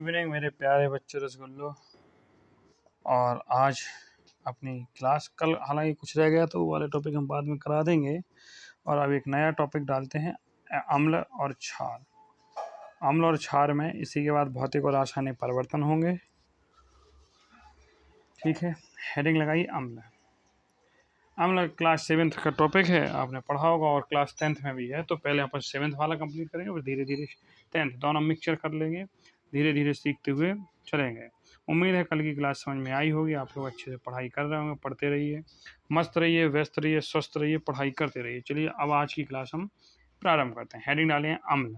Evening मेरे प्यारे बच्चे रसगुल्लो। और आज अपनी क्लास कल हालांकि कुछ रह गया तो वो वाले टॉपिक हम बाद में करा देंगे। और अब एक नया टॉपिक डालते हैं, अम्ल और क्षार। अम्ल और क्षार में इसी के बाद भौतिक और रासायनिक परिवर्तन होंगे। ठीक है, हेडिंग लगाइए अम्ल। अम्ल क्लास 7th का टॉपिक है, आपने पढ़ा होगा और क्लास 10th में भी है। तो पहले अपन 7th वाला कंप्लीट करेंगे और धीरे धीरे 10th दोनों मिक्सचर कर लेंगे, धीरे धीरे सीखते हुए चलेंगे। उम्मीद है कल की क्लास समझ में आई होगी, आप लोग अच्छे से पढ़ाई कर रहे होंगे। पढ़ते रहिए, मस्त रहिए, व्यस्त रहिए, स्वस्थ रहिए, पढ़ाई करते रहिए। चलिए अब आज की क्लास हम प्रारंभ करते हैं। हेडिंग डालें अम्ल।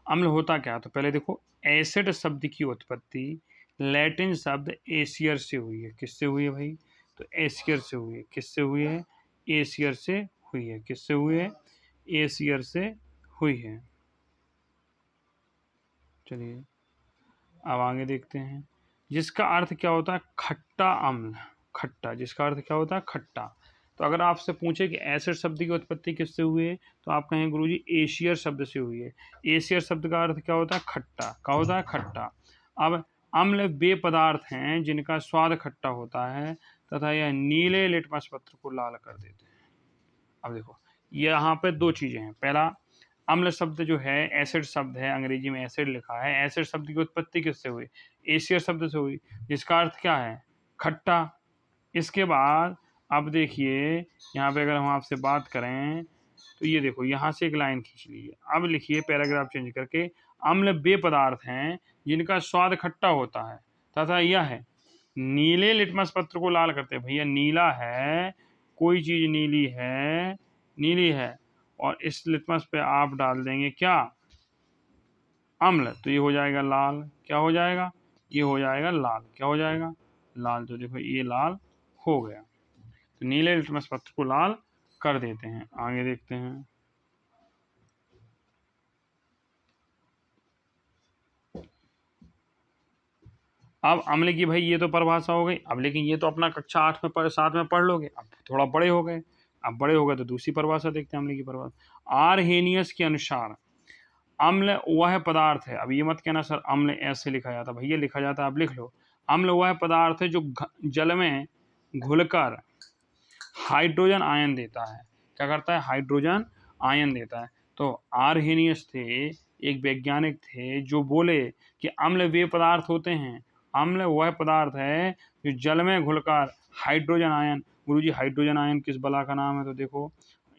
अम्ल होता क्या? तो पहले देखो, एसिड शब्द की उत्पत्ति लैटिन शब्द एसियर से हुई है। किससे हुई है भाई? तो एसियर से हुई है। किससे हुई है? एसियर से हुई है। किससे हुई है? एसियर से हुई है। चलिए अब आगे देखते हैं। जिसका अर्थ क्या होता है? खट्टा अम्ल। खट्टा, जिसका अर्थ क्या होता है? खट्टा। तो अगर आपसे पूछे कि एसिड शब्द की उत्पत्ति किससे हुई है, तो आप कहें गुरुजी एशियर शब्द से हुई है। एशियर शब्द का अर्थ क्या होता है? खट्टा। क्या होता है? खट्टा। अब अम्ल वे पदार्थ हैं जिनका स्वाद खट्टा होता है तथा यह नीले लिटमस पत्र को लाल कर देते हैं। अब देखो, यहाँ पे दो चीजें हैं। पहला, अम्ल शब्द जो है एसिड शब्द है, अंग्रेजी में एसिड लिखा है। एसिड शब्द की उत्पत्ति किससे हुई? एसियर शब्द से हुई, जिसका अर्थ क्या है? खट्टा। इसके बाद अब देखिए, यहाँ पे अगर हम आपसे बात करें तो ये देखो, यहाँ से एक लाइन खींच लीजिए। अब लिखिए पैराग्राफ चेंज करके, अम्ल वे पदार्थ हैं जिनका स्वाद खट्टा होता है तथा यह नीले लिटमस पत्र को लाल करते हैं। भैया नीला है, कोई चीज नीली है, नीली है, और इस लिटमस पे आप डाल देंगे क्या? अम्ल, तो ये हो जाएगा लाल। क्या हो जाएगा? ये हो जाएगा लाल। क्या हो जाएगा? लाल। तो देखो ये लाल हो गया। तो नीले लिटमस पत्र को लाल कर देते हैं। आगे देखते हैं। अब अम्ल की भाई ये तो परिभाषा हो गई। अब लेकिन ये तो अपना कक्षा 8 में 7 में पढ़ लोगे। अब थोड़ा बड़े हो गए, अब बड़े हो गए तो दूसरी परिभाषा देखते हैं अम्ल की परिभाषा। आरहेनियस के अनुसार अम्ल वह पदार्थ है। अब ये मत कहना सर अम्ल ऐसे लिखा जाता, भैया लिखा जाता है, आप लिख लो। अम्ल वह पदार्थ है जो जल में घुलकर हाइड्रोजन आयन देता है। क्या करता है? हाइड्रोजन आयन देता है। तो आरहेनियस थे, एक वैज्ञानिक थे जो बोले कि अम्ल वे पदार्थ होते हैं, अम्ल वह पदार्थ है जो जल में घुलकर हाइड्रोजन आयन। गुरुजी हाइड्रोजन आयन किस बला का नाम है? तो देखो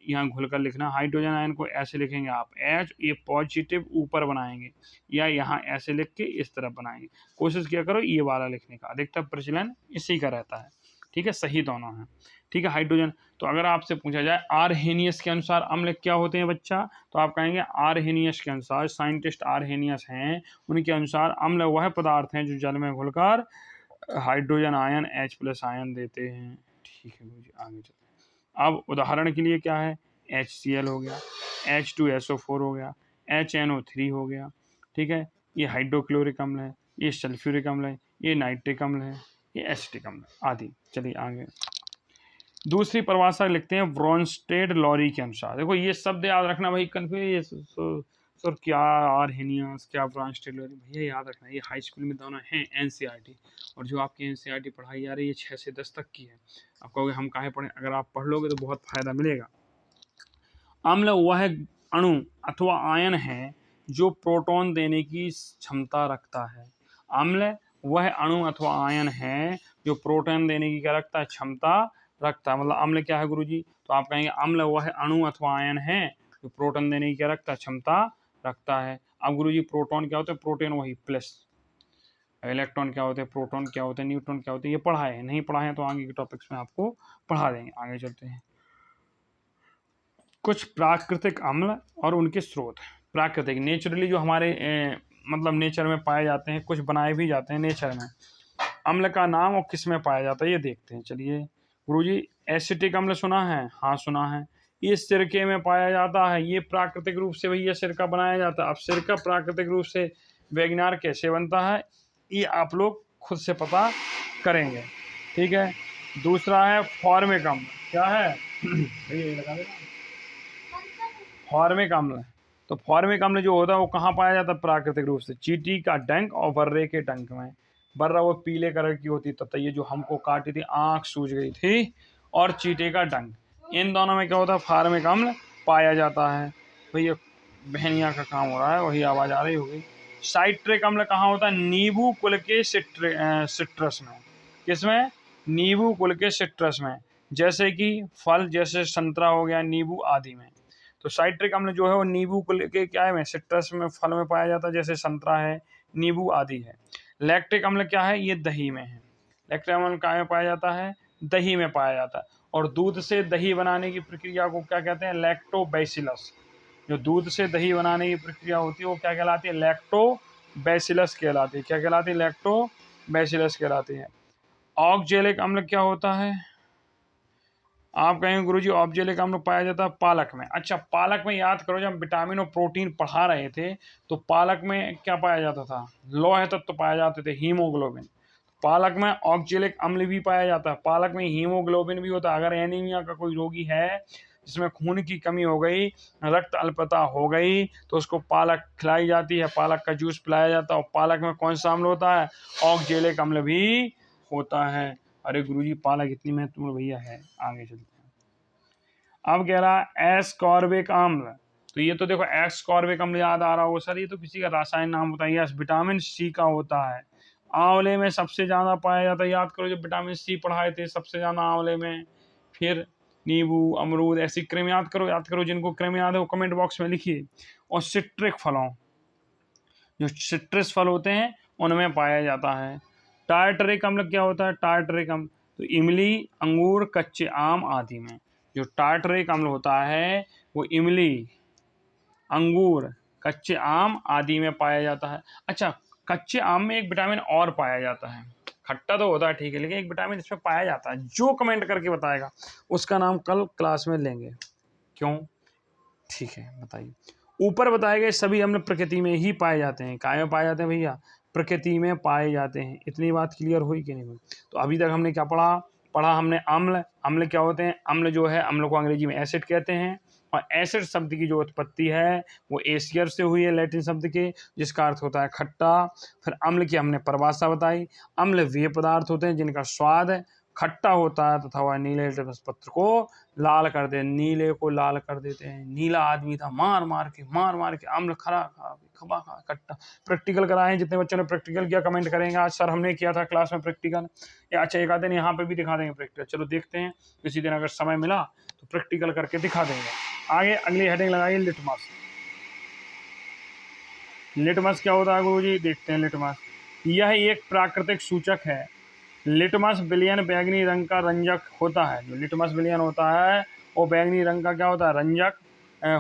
यहाँ घुलकर लिखना। हाइड्रोजन आयन को ऐसे लिखेंगे आप, एच, ये पॉजिटिव ऊपर बनाएंगे, या यहाँ ऐसे लिख के इस तरफ बनाएंगे। कोशिश किया करो ये वाला लिखने का, अधिकतर प्रचलन इसी का रहता है। ठीक है, सही दोनों है। ठीक है, हाइड्रोजन। तो अगर आपसे पूछा जाए आरहेनियस के अनुसार अम्ल क्या होते हैं बच्चा, तो आप कहेंगे आरहेनियस के अनुसार, साइंटिस्ट आरहेनियस हैं, उनके अनुसार अम्ल वह पदार्थ हैं जो जल में घुलकर हाइड्रोजन आयन H+ आयन देते हैं। ठीक है मुझे आगे चलते हैं। अब उदाहरण के लिए क्या है? HCl हो गया, H2SO4 हो गया, HNO3 हो गया। ठीक है, ये हाइड्रोक्लोरिक अम्ल है, ये सल्फ्यूरिक अम्ल है, ये नाइट्रिक अम्ल है, ये एसिटिक अम्ल आदि। चलिए आगे दूसरी परिभाषा लिखते हैं ब्रोंस्टेड लॉरी के अनुसार। देखो ये शब्द याद रखना भाई, कन्फ्यूज सर क्या आरहेनियस, क्या ब्रोंस्टेड लॉरी, भैया याद रखना। ये हाई स्कूल में दोनों हैं NCERT, और जो आपकी NCERT पढ़ाई जा रही है 6 से 10 तक की है। आप कहोगे हम काहे पढ़ें? अगर आप पढ़ लोगे तो बहुत फायदा मिलेगा। अम्ल वह अणु अथवा आयन है जो प्रोटॉन देने की क्षमता रखता है। अम्ल वह अणु अथवा आयन है जो प्रोटॉन देने की क्या रखता है? क्षमता रखता है। मतलब अम्ल क्या है गुरुजी? तो आप कहेंगे अम्ल वह अणु अथवा आयन है जो प्रोटॉन देने की क्या रखता है? क्षमता रखता है। अब गुरुजी प्रोटॉन क्या होता है? प्रोटॉन वही प्लस, इलेक्ट्रॉन क्या होते हैं? प्रोटॉन क्या होते हैं? न्यूट्रॉन क्या होते हैं? ये पढ़ाए हैं, नहीं पढ़ाए हैं तो आगे के टॉपिक्स में आपको पढ़ा देंगे। आगे चलते हैं। कुछ प्राकृतिक अम्ल और उनके स्रोत। प्राकृतिक, नेचुरली जो हमारे मतलब नेचर में पाए जाते हैं, कुछ बनाए भी जाते हैं नेचर में। अम्ल का नाम और किस में पाया जाता है ये देखते हैं। चलिए गुरुजी, एसिटिक अम्ल सुना है? हाँ सुना है। ये सिरके में पाया जाता है, ये प्राकृतिक रूप से भैया सिरका बनाया जाता है। अब सिरका प्राकृतिक रूप से वैगनार कैसे बनता है ये आप लोग खुद से पता करेंगे। ठीक है, दूसरा है फॉर्मिक अम्ल। क्या है? भैया ये लगा देना, फॉर्मिक अम्ल। तो फॉर्मिक अम्ल जो होता है वो कहाँ पाया जाता है प्राकृतिक रूप से? चींटी का डंक और बर्रे के डंक में। बर्रा वो पीले कलर की होती तथा ये जो हमको काटी थी आँख सूज गई थी, और चींटे का डंक, इन दोनों में क्या होता है फॉर्मिक अम्ल पाया जाता है। भैया बहनिया का काम हो रहा है, वही आवाज़ आ रही होगी। साइट्रिक अम्ल कहाँ होता है? नींबू कुल के सिट्रस में। किसमें? नींबू कुल के सिट्रस में, जैसे कि फल, जैसे संतरा हो गया, नींबू आदि में। तो साइट्रिक अम्ल जो है वो नींबू कुल के क्या है में, सिट्रस में, फल में पाया जाता है, जैसे संतरा है, नींबू आदि है। लैक्टिक अम्ल क्या है? ये दही में है। लैक्टिक अम्ल कहाँ में पाया जाता है? दही में पाया जाता है। और दूध से दही बनाने की प्रक्रिया को क्या कहते हैं? लैक्टोबैसिलस। जो दूध से दही बनाने की प्रक्रिया होती है वो क्या कहलाती है? लैक्टोबैसिलस कहलाती है। क्या कहलाती है? लैक्टोबैसिलस कहलाती है। ऑक्जेलिक अम्ल क्या होता है? आप कहेंगे गुरुजी ऑक्जेलिक अम्ल पाया जाता है पालक में। अच्छा, पालक में याद करो जब विटामिन और प्रोटीन पढ़ा रहे थे तो पालक में क्या पाया जाता था? लौह तत्व पाए जाते थे, हीमोग्लोबिन। पालक में ऑक्जेलिक अम्ल भी पाया जाता है, पालक में हीमोग्लोबिन भी होता है। अगर एनीमिया का कोई रोगी है जिसमें खून की कमी हो गई, रक्त अल्पता हो गई, तो उसको पालक खिलाई जाती है, पालक का जूस पिलाया जाता है। और पालक में कौन सा अम्ल होता है? ऑक्जेलिक अम्ल भी होता है। अरे गुरुजी पालक इतनी महत्वपूर्ण भैया है। आगे चलते हैं। अब कह रहा है एस्कॉर्बिक अम्ल। तो ये तो देखो एस्कॉर्बिक अम्ल याद आ रहा होगा सर, ये तो किसी का रासायनिक नाम होता है। यस, विटामिन सी का होता है। आंवले में सबसे ज़्यादा पाया जाता है। याद करो जब विटामिन सी पढ़ाए थे सबसे ज़्यादा आंवले में, फिर नींबू, अमरूद, ऐसी क्रीम याद करो जिनको क्रीम याद है वो कमेंट बॉक्स में लिखिए। और सिट्रिक फलों, जो सिट्रस फल होते हैं उनमें पाया जाता है। टार्टरिक अम्ल क्या होता है? टार्टरिक अम्ल तो इमली, अंगूर, कच्चे आम आदि में। जो टार्टरिक अम्ल होता है वो इमली, अंगूर, कच्चे आम आदि में पाया जाता है। अच्छा, कच्चे आम में एक विटामिन और पाया जाता है, खट्टा तो होता है ठीक है, लेकिन एक विटामिन इसमें पाया जाता है। जो कमेंट करके बताएगा उसका नाम कल क्लास में लेंगे। क्यों? ठीक है, बताइए। ऊपर बताए गए सभी अम्ल प्रकृति में ही पाए जाते हैं। काय में पाए जाते हैं भैया? प्रकृति में पाए जाते हैं। इतनी बात क्लियर हुई कि नहीं हुई? तो अभी तक हमने क्या पढ़ा हमने अम्ल। अम्ल क्या होते हैं? अम्ल जो है, अम्ल को अंग्रेजी में एसिड कहते हैं। और एसिड शब्द की जो उत्पत्ति है वो एसियर से हुई है, लैटिन शब्द के, जिसका अर्थ होता है खट्टा। फिर अम्ल की हमने परिभाषा बताई। अम्ल वे पदार्थ होते हैं जिनका स्वाद खट्टा होता है तथा वह नीले लिटमस पत्र को लाल कर दे, नीले को लाल कर देते हैं। नीला आदमी था, मार मार के अम्ल खरा खा खबा खा खट्टा। प्रैक्टिकल कराए हैं, जितने बच्चों ने प्रैक्टिकल किया कमेंट करेंगे आज सर हमने किया था क्लास में प्रैक्टिकल। अच्छा, एक आध दिन यहाँ पे भी दिखा देंगे प्रैक्टिकल। चलो देखते हैं किसी दिन अगर समय मिला तो प्रैक्टिकल करके दिखा देंगे। आगे अगली हेडिंग लगाइए लिटमस। लिटमस क्या होता है गुरुजी? देखते हैं लिटमस। यह एक प्राकृतिक सूचक है। लिटमस विलयन बैंगनी रंग का रंजक होता है। जो लिटमस विलयन होता है वो बैंगनी रंग का क्या होता है? रंजक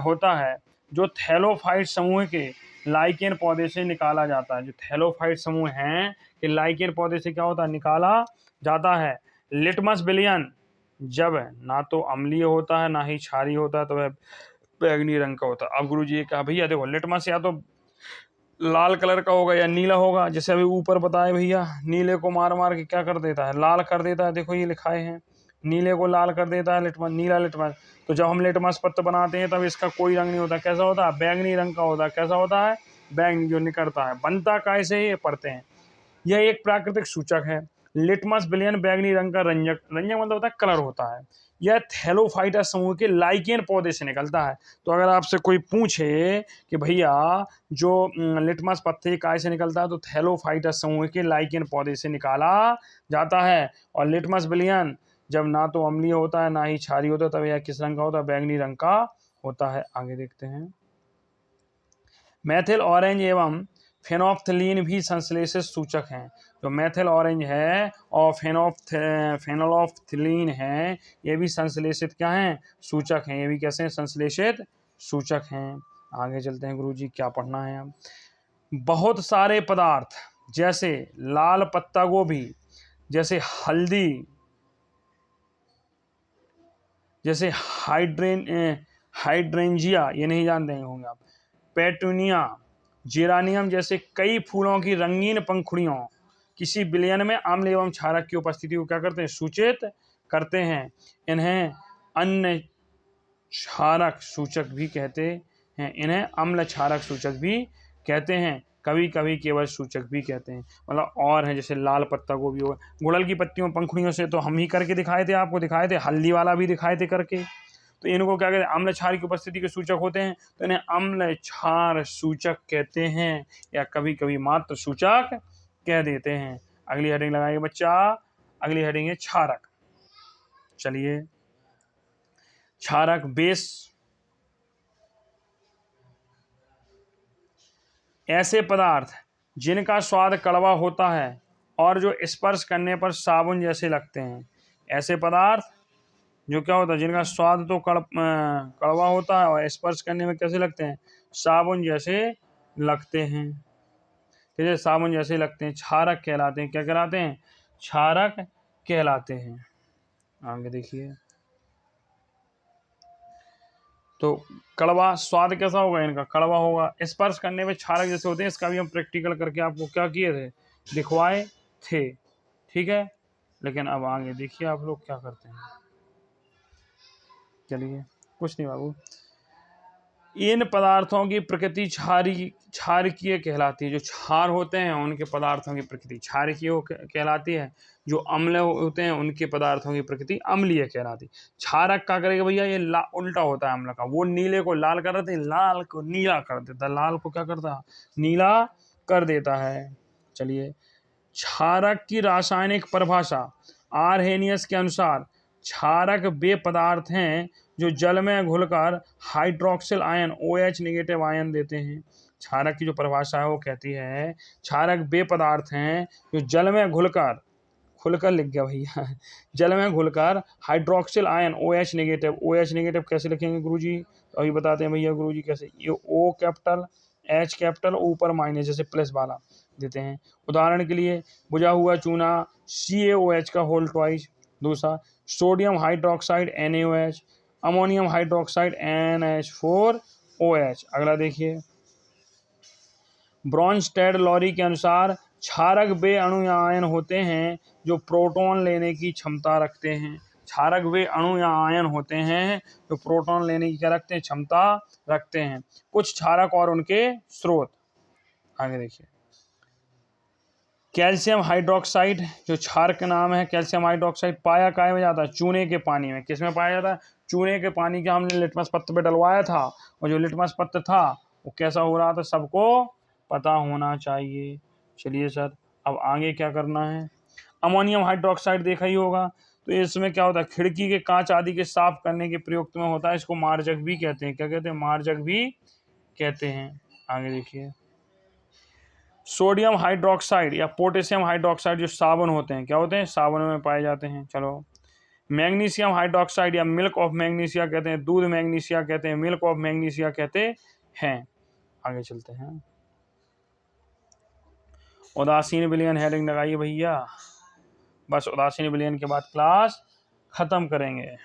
होता है, जो थैलोफाइट समूह के लाइकेन पौधे से निकाला जाता है। जो थैलोफाइट समूह हैं कि लाइकेन पौधे से क्या होता है? निकाला जाता है। लिटमस विलयन जब ना तो अम्लीय होता है ना ही क्षारीय होता है, तो वह बैंगनी रंग का होता है। अब गुरु जी कहा भैया देखो लिटमस या तो लाल कलर का होगा या नीला होगा। जैसे अभी ऊपर बताए भैया, नीले को मार मार के क्या कर देता है? लाल कर देता है। देखो ये लिखाए हैं, नीले को लाल कर देता है लिटमस, नीला लिटमस। तो जब हम लिटमस पत्र बनाते हैं तब इसका कोई रंग नहीं होता। कैसा होता है? बैंगनी रंग का होता है। कैसा होता है? बैंगनी जो निकलता है। बनता कैसे है? ये पढ़ते हैं। यह एक प्राकृतिक सूचक है। लिटमस विलयन बैंगनी रंग का रंजक, रंजक मतलब होता है कलर होता है। यह थैलोफाइटा समूह के लाइकेन पौधे से निकलता है। तो अगर आपसे कोई पूछे कि भैया जो लिटमस पत्ते काय से निकलता है, तो थैलोफाइटा समूह के लाइकेन पौधे से निकाला जाता है। और लिटमस विलयन जब ना तो अम्लीय होता है ना ही क्षारीय होता है, तब यह किस रंग का होता है? बैंगनी रंग का होता है। आगे देखते हैं। मैथिल ऑरेंज एवं फेनोफ्थलीन भी संश्लेषित सूचक हैं। जो मैथिल ऑरेंज है और फेनोल्फथलीन है, ये भी संश्लेषित क्या हैं? सूचक हैं। ये भी कैसे हैं? संश्लेषित सूचक हैं। आगे चलते हैं गुरुजी, क्या पढ़ना है अब? बहुत सारे पदार्थ जैसे लाल पत्ता गोभी, जैसे हल्दी, जैसे हाइड्रेंजिया, ये नहीं जानते होंगे आप, पेटूनिया, जेरानियम जैसे कई फूलों की रंगीन पंखुड़ियों किसी विलयन में अम्ल एवं क्षारक की उपस्थिति को क्या करते हैं? सूचित करते हैं। इन्हें अन्य क्षारक सूचक भी कहते हैं, इन्हें अम्ल क्षारक सूचक भी कहते हैं, कभी कभी केवल सूचक भी कहते हैं। मतलब और हैं जैसे लाल पत्ता गोभी हो, गुड़हल की पत्तियों पंखुड़ियों से तो हम ही करके दिखाए थे, आपको दिखाए थे, हल्दी वाला भी दिखाए थे करके। तो इनको क्या कहते हैं, अम्ल क्षार की उपस्थिति के सूचक होते हैं, तो इन्हें अम्ल क्षार सूचक कहते हैं, या कभी कभी मात्र सूचक कह देते हैं। अगली हेडिंग लगाइए बच्चा, अगली हेडिंग है क्षारक। चलिए, क्षारक बेस ऐसे पदार्थ जिनका स्वाद कड़वा होता है और जो स्पर्श करने पर साबुन जैसे लगते हैं। ऐसे पदार्थ जो क्या होता है, जिनका स्वाद तो कड़वा होता है और स्पर्श करने में कैसे लगते हैं, साबुन जैसे लगते हैं। ठीक है, साबुन जैसे लगते हैं, क्षारक कहलाते हैं। क्या कहलाते हैं, क्षारक कहलाते हैं। आगे देखिए, तो कड़वा स्वाद कैसा होगा इनका, कड़वा होगा, स्पर्श करने में क्षारक जैसे होते हैं। इसका भी हम प्रैक्टिकल करके आपको क्या किए थे, दिखवाए थे। ठीक है, लेकिन अब आगे देखिए आप लोग क्या करते हैं। चलिए, कुछ नहीं बाबू, इन पदार्थों की प्रकृति क्षारकीय कहलाती है। जो क्षार होते हैं उनके पदार्थों की प्रकृति क्षारकीय कहलाती है। जो अम्ल होते हैं उनके पदार्थों की प्रकृति अम्लीय कहलाती है। क्षारक क्या करेगा भैया, ये उल्टा होता है अम्ल का। वो नीले को लाल कर देते, लाल को नीला कर देता, लाल को क्या करता है, नीला कर देता है। चलिए, क्षारक की रासायनिक परिभाषा आरहेनियस के अनुसार क्षारक वे पदार्थ हैं जो जल में घुलकर hydroxyl ion OH negative ion देते हैं। क्षारक की जो परिभाषा है वो कहती है, क्षारक वे पदार्थ हैं जो जल में घुलकर, खुलकर लिख गया भैया, जल में घुलकर हाइड्रोक्सिल आयन OH नेगेटिव कैसे लिखेंगे गुरुजी, अभी बताते हैं भैया गुरुजी कैसे। ये O कैपिटल H कैपिटल ऊपर माइनस जैसे प्लस वाला देते हैं। उदाहरण के लिए बुझा हुआ चूना CaOH का होल ट्वाइस। दूसरा, sodium hydroxide NaOH, ammonium hydroxide NH4OH। अगला देखिए, ब्रॉन्स्टेड लॉरी के अनुसार क्षारक वे अणु या आयन होते हैं जो प्रोटॉन लेने की क्षमता रखते हैं। क्षारक वे अणु या आयन होते हैं जो प्रोटॉन लेने की क्या रखते हैं, क्षमता रखते हैं। कुछ क्षारक और उनके स्रोत, आगे देखिए, कैल्शियम हाइड्रोक्साइड जो क्षारक का नाम है, कैल्शियम हाइड्रोक्साइड पाया काय में जाता है, चूने के पानी में। किसमें पाया जाता है, चूने के पानी के हमने लिटमस पत्र पे डलवाया था, और जो लिटमस पत्र था वो कैसा हो रहा था सबको पता होना चाहिए। चलिए सर, अब आगे क्या करना है। अमोनियम हाइड्रोक्साइड देखा ही होगा, तो इसमें क्या होता है, खिड़की के कांच आदि के साफ करने के प्रयुक्त में होता है। इसको मार्जक भी कहते हैं। क्या कहते हैं, मार्जक भी कहते हैं। आगे देखिए, सोडियम हाइड्रोक्साइड या पोटेशियम हाइड्रोक्साइड जो साबुन होते हैं, क्या होते हैं, साबुन में पाए जाते हैं। चलो, मैग्नीशियम हाइड्रोक्साइड या मिल्क ऑफ मैग्नीशिया कहते हैं, दूध मैग्नीशिया कहते हैं, मिल्क ऑफ मैग्नीशिया कहते हैं। आगे चलते हैं, उदासीन विलयन हेडिंग लगाइए भैया, बस उदासीन विलयन के बाद क्लास खत्म करेंगे।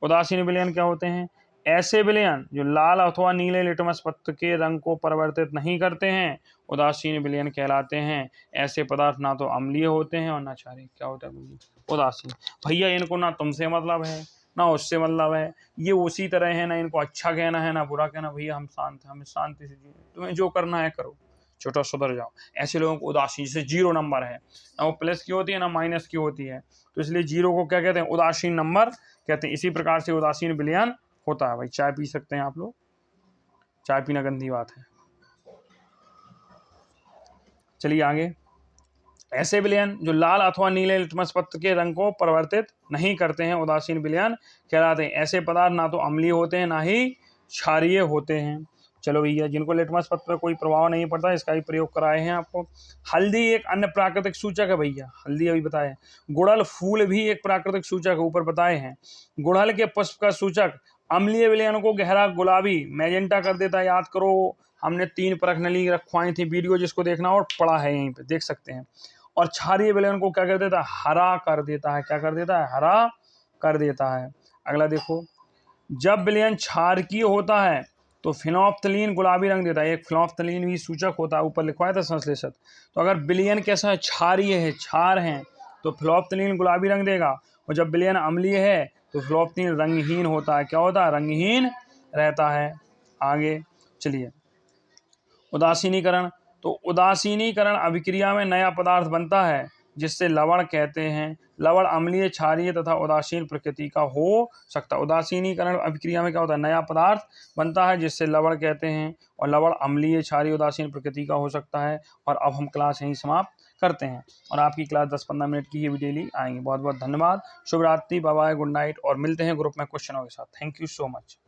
उदासीन विलयन क्या होते हैं, ऐसे विलयन जो लाल अथवा नीले लिटमस पत्र के रंग को परिवर्तित नहीं करते हैं, उदासीन विलयन कहलाते हैं। ऐसे पदार्थ ना तो अम्लीय होते हैं और ना क्षारीय। क्या होता है उदासीन, भैया इनको ना तुमसे मतलब है ना उससे मतलब है, ये उसी तरह है, ना इनको अच्छा कहना है ना बुरा कहना। भैया हम शांत हैं, हमें शांति से जिए, तुम्हें जो करना है करो, छोटा सुधर जाओ। ऐसे लोगों को उदासीन, जैसे 0 नंबर है ना, वो प्लस की होती है ना माइनस की होती है, तो इसलिए 0 को क्या कहते हैं, उदासीन नंबर कहते हैं। इसी प्रकार से उदासीन विलयन होता है। भाई चाय पी सकते हैं आप लोग, चाय पीना गंदी बात है। चलिए आगे, ऐसे विलयन जो लाल अथवा नीले लिटमस पत्र के रंग को परिवर्तित नहीं करते हैं, उदासीन विलयन कहलाते हैं। ऐसे पदार्थ ना तो अम्लीय होते हैं ना ही क्षारीय होते हैं। चलो भैया, जिनको लिटमस पत्र पर कोई प्रभाव नहीं पड़ता, इसका भी प्रयोग कराए हैं आपको। हल्दी एक अन्य प्राकृतिक सूचक है भैया, हल्दी अभी बताए। गुड़हल फूल भी एक प्राकृतिक सूचक है, ऊपर बताए हैं। गुड़हल के पुष्प का सूचक अम्लीय विलयन को गहरा गुलाबी मैजेंटा कर देता है। याद करो, हमने 3 परख नली रखवाई थी, वीडियो जिसको देखना और पढ़ा है यहीं पे देख सकते हैं। और क्षारीय विलयन को क्या कर देता है, हरा कर देता है। क्या कर देता है, हरा कर देता है। अगला देखो, जब विलयन क्षारकीय होता है तो फिनोप्थलीन गुलाबी रंग देता है। एक फिनोप्थलीन भी सूचक होता है, ऊपर लिखवाया था संश्लेषक। तो अगर विलयन कैसा है, क्षारीय है, क्षार है, तो फिनोप्थलीन गुलाबी रंग देगा। और जब विलयन अम्लीय है तो फिनोप्थलीन रंगहीन होता है। क्या होता है, रंगहीन रहता है। आगे, चलिए उदासीनीकरण, तो उदासीनीकरण अभिक्रिया में नया पदार्थ बनता है जिससे लवण कहते हैं। लवण अम्लीय, क्षारीय तथा उदासीन प्रकृति का हो सकता है। उदासीनीकरण अभिक्रिया में क्या होता है, नया पदार्थ बनता है जिससे लवण कहते हैं, और लवण अम्लीय, क्षारीय, उदासीन प्रकृति का हो सकता है। और अब हम क्लास यहीं समाप्त करते हैं और आपकी क्लास 10-15 मिनट की ही डेली आएंगी। बहुत बहुत धन्यवाद, शुभ रात्रि, बाय बाय, गुड नाइट, और मिलते हैं ग्रुप में क्वेश्चनों के साथ। Thank you so much.